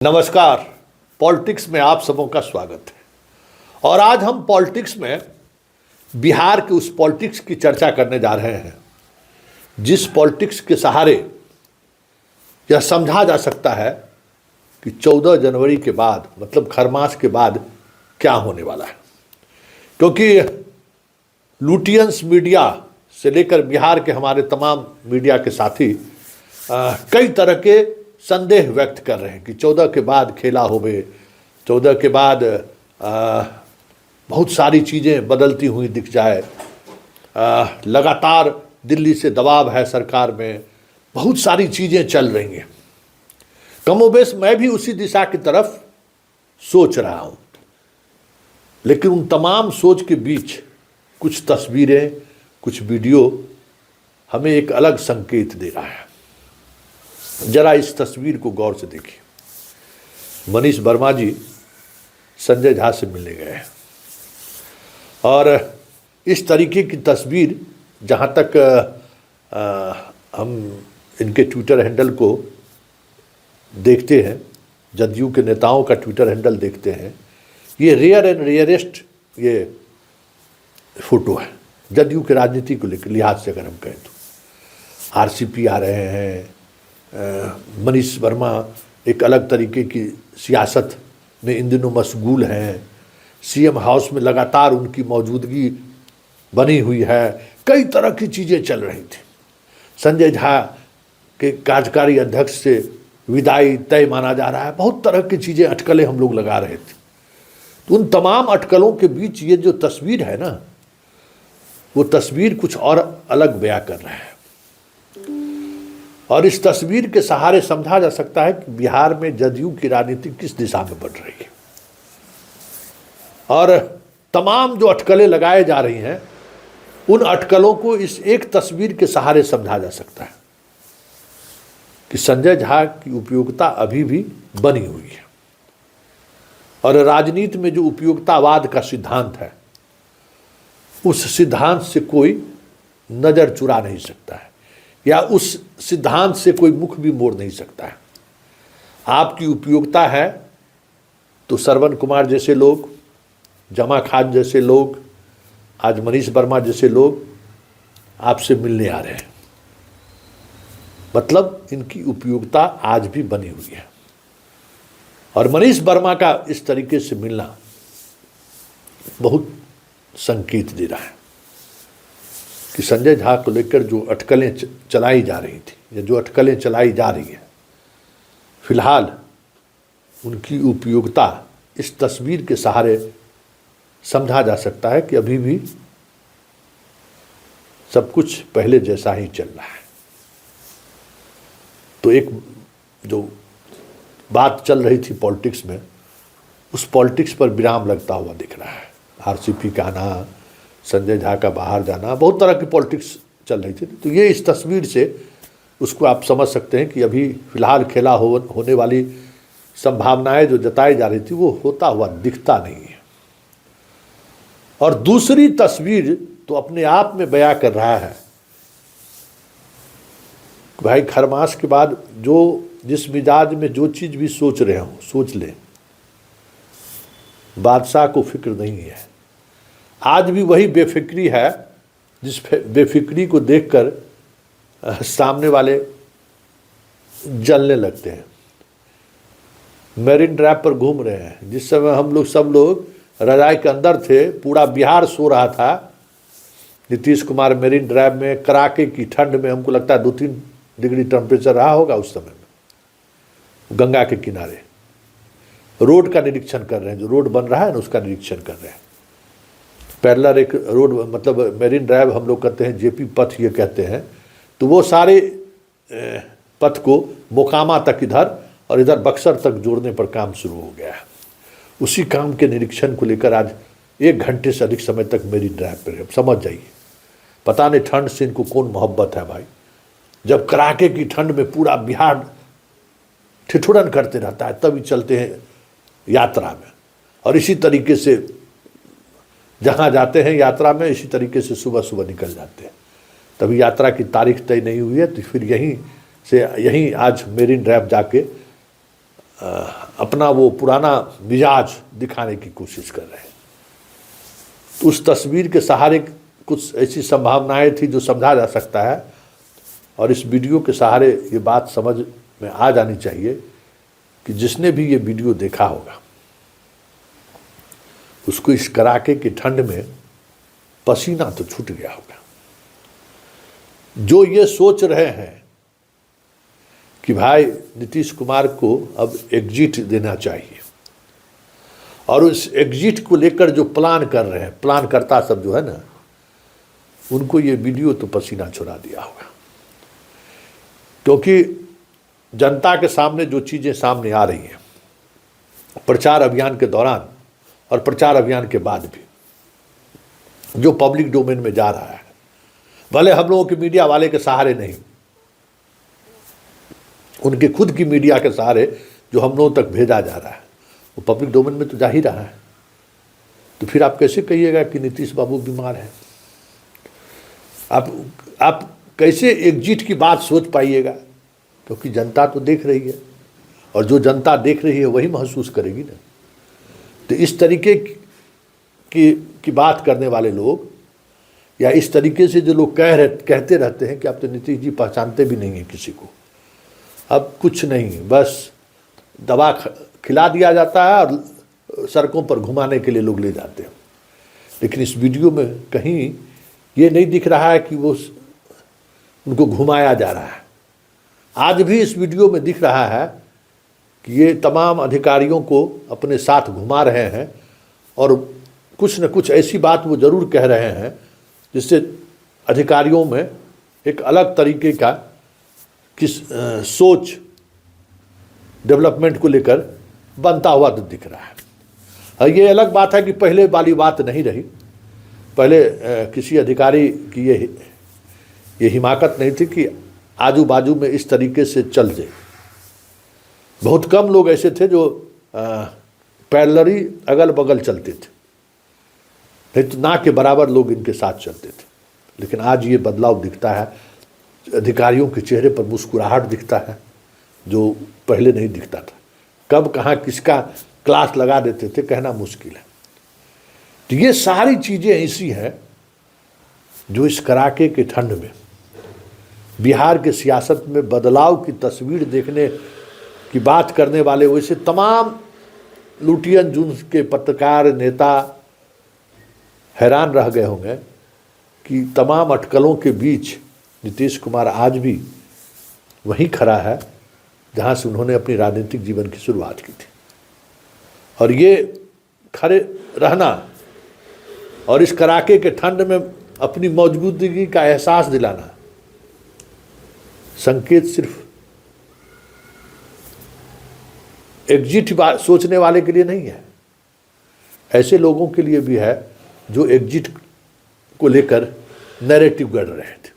नमस्कार। पॉलिटिक्स में आप सबों का स्वागत है। और आज हम पॉलिटिक्स में बिहार के उस पॉलिटिक्स की चर्चा करने जा रहे हैं जिस पॉलिटिक्स के सहारे यह समझा जा सकता है कि 14 जनवरी के बाद मतलब खरमास के बाद क्या होने वाला है। क्योंकि लुटियंस मीडिया से लेकर बिहार के हमारे तमाम मीडिया के साथी कई तरह के संदेह व्यक्त कर रहे हैं कि 14 के बाद खेला होवे, 14 के बाद बहुत सारी चीज़ें बदलती हुई दिख जाए। लगातार दिल्ली से दबाव है सरकार में, बहुत सारी चीज़ें चल रही हैं। कमोबेश मैं भी उसी दिशा की तरफ सोच रहा हूँ, लेकिन उन तमाम सोच के बीच कुछ तस्वीरें, कुछ वीडियो हमें एक अलग संकेत दे रहा है। जरा इस तस्वीर को गौर से देखिए। मनीष वर्मा जी संजय झा से मिलने गए हैं और इस तरीके की तस्वीर जहाँ तक हम इनके ट्विटर हैंडल को देखते हैं, जदयू के नेताओं का ट्विटर हैंडल देखते हैं, ये रेयर एंड रेयरेस्ट ये फोटो है जदयू के राजनीति को लेकर लिहाज से। अगर हम कहें तो आरसीपी आ रहे हैं, मनीष वर्मा एक अलग तरीके की सियासत में इन दिनों मशगूल हैं, सीएम हाउस में लगातार उनकी मौजूदगी बनी हुई है, कई तरह की चीज़ें चल रही थी। संजय झा के कार्यकारी अध्यक्ष से विदाई तय माना जा रहा है, बहुत तरह की चीज़ें अटकलें हम लोग लगा रहे थे। तो उन तमाम अटकलों के बीच ये जो तस्वीर है ना, वो तस्वीर कुछ और अलग बयां कर रहा है। और इस तस्वीर के सहारे समझा जा सकता है कि बिहार में जदयू की राजनीति किस दिशा में बढ़ रही है और तमाम जो अटकलें लगाए जा रही हैं उन अटकलों को इस एक तस्वीर के सहारे समझा जा सकता है कि संजय झा की उपयोगिता अभी भी बनी हुई है और राजनीति में जो उपयोगितावाद का सिद्धांत है उस सिद्धांत से कोई नज़र चुरा नहीं सकता है या उस सिद्धांत से कोई मुख भी मोड़ नहीं सकता है। आपकी उपयोगिता है तो श्रवण कुमार जैसे लोग, जमा खान जैसे लोग, आज मनीष वर्मा जैसे लोग आपसे मिलने आ रहे हैं, मतलब इनकी उपयोगिता आज भी बनी हुई है। और मनीष वर्मा का इस तरीके से मिलना बहुत संकेत दे रहा है कि संजय झा को लेकर जो अटकलें चलाई जा रही थी या जो अटकलें चलाई जा रही है, फिलहाल उनकी उपयोगिता इस तस्वीर के सहारे समझा जा सकता है कि अभी भी सब कुछ पहले जैसा ही चल रहा है। तो एक जो बात चल रही थी पॉलिटिक्स में, उस पॉलिटिक्स पर विराम लगता हुआ दिख रहा है। आरसीपी का आना, संजय झा का बाहर जाना, बहुत तरह की पॉलिटिक्स चल रही थी। तो ये इस तस्वीर से उसको आप समझ सकते हैं कि अभी फिलहाल खेला होने वाली संभावनाएं जो जताई जा रही थी वो होता हुआ दिखता नहीं है। और दूसरी तस्वीर तो अपने आप में बयां कर रहा है कि भाई खरमास के बाद जो जिस मिजाज में जो चीज़ भी सोच रहे हो सोच लें, बादशाह को फिक्र नहीं है। आज भी वही बेफिक्री है जिस बेफिक्री को देखकर सामने वाले जलने लगते हैं। मेरिन ड्राइव पर घूम रहे हैं, जिस समय हम लोग सब लोग रजाई के अंदर थे, पूरा बिहार सो रहा था। नीतीश कुमार मेरिन ड्राइव में कड़ाके की ठंड में, हमको लगता है 2-3 डिग्री टेम्परेचर रहा होगा उस समय में, गंगा के किनारे रोड का निरीक्षण कर रहे हैं। जो रोड बन रहा है ना उसका निरीक्षण कर रहे हैं। पैरेलल एक रोड, मतलब मेरिन ड्राइव हम लोग कहते हैं, जेपी पथ ये कहते हैं। तो वो सारे पथ को मोकामा तक इधर और इधर बक्सर तक जोड़ने पर काम शुरू हो गया है। उसी काम के निरीक्षण को लेकर आज 1 घंटे से अधिक समय तक मेरिन ड्राइव पर समझ जाइए। पता नहीं ठंड से इनको कौन मोहब्बत है भाई, जब कड़ाके की ठंड में पूरा बिहार ठिठुरन करते रहता है तभी चलते हैं यात्रा में। और इसी तरीके से जहाँ जाते हैं यात्रा में, इसी तरीके से सुबह सुबह निकल जाते हैं। तभी यात्रा की तारीख तय नहीं हुई है, तो फिर यहीं से यहीं आज मेरिन ड्राइव जाके अपना वो पुराना मिजाज दिखाने की कोशिश कर रहे हैं। तो उस तस्वीर के सहारे कुछ ऐसी संभावनाएं थी जो समझा जा सकता है, और इस वीडियो के सहारे ये बात समझ में आ जानी चाहिए कि जिसने भी ये वीडियो देखा होगा उसको इस कड़ाके की ठंड में पसीना तो छूट गया होगा। जो ये सोच रहे हैं कि भाई नीतीश कुमार को अब एग्जिट देना चाहिए, और उस एग्जिट को लेकर जो प्लान कर रहे हैं, प्लान करता सब जो है ना, उनको ये वीडियो तो पसीना छुड़ा दिया होगा। क्योंकि जनता के सामने जो चीज़ें सामने आ रही हैं प्रचार अभियान के दौरान और प्रचार अभियान के बाद भी, जो पब्लिक डोमेन में जा रहा है, भले हम लोगों के मीडिया वाले के सहारे नहीं, उनके खुद की मीडिया के सहारे जो हम लोगों तक भेजा जा रहा है, वो पब्लिक डोमेन में तो जा ही रहा है। तो फिर आप कैसे कहिएगा कि नीतीश बाबू बीमार है? आप कैसे एग्जिट की बात सोच पाइएगा? क्योंकि जनता तो देख रही है, और जो जनता देख रही है वही महसूस करेगी ना। तो इस तरीके की बात करने वाले लोग, या इस तरीके से जो लोग कहते रहते हैं कि आप तो नीतीश जी पहचानते भी नहीं हैं किसी को, अब कुछ नहीं, बस दवा खिला दिया जाता है और सड़कों पर घुमाने के लिए लोग ले जाते हैं। लेकिन इस वीडियो में कहीं ये नहीं दिख रहा है कि वो उनको घुमाया जा रहा है। आज भी इस वीडियो में दिख रहा है कि ये तमाम अधिकारियों को अपने साथ घुमा रहे हैं, और कुछ न कुछ ऐसी बात वो ज़रूर कह रहे हैं जिससे अधिकारियों में एक अलग तरीके का सोच डेवलपमेंट को लेकर बनता हुआ तो दिख रहा है। ये अलग बात है कि पहले वाली बात नहीं रही। पहले किसी अधिकारी की ये हिमाकत नहीं थी कि आजू बाजू में इस तरीके से चल जाए। बहुत कम लोग ऐसे थे जो पैरेलली अगल बगल चलते थे, नहीं तो ना के बराबर लोग इनके साथ चलते थे। लेकिन आज ये बदलाव दिखता है, अधिकारियों के चेहरे पर मुस्कुराहट दिखता है जो पहले नहीं दिखता था। कब कहाँ किसका क्लास लगा देते थे कहना मुश्किल है। तो ये सारी चीज़ें ऐसी हैं जो इस कड़ाके के ठंड में बिहार के सियासत में बदलाव की तस्वीर देखने की बात करने वाले वैसे तमाम लुटियन जुन्स के पत्रकार नेता हैरान रह गए होंगे कि तमाम अटकलों के बीच नीतीश कुमार आज भी वहीं खड़ा है जहां से उन्होंने अपनी राजनीतिक जीवन की शुरुआत की थी। और ये खड़े रहना और इस कड़ाके के ठंड में अपनी मौजूदगी का एहसास दिलाना संकेत सिर्फ एग्जिट सोचने वाले के लिए नहीं है, ऐसे लोगों के लिए भी है जो एग्जिट को लेकर नैरेटिव गढ़ रहे हैं।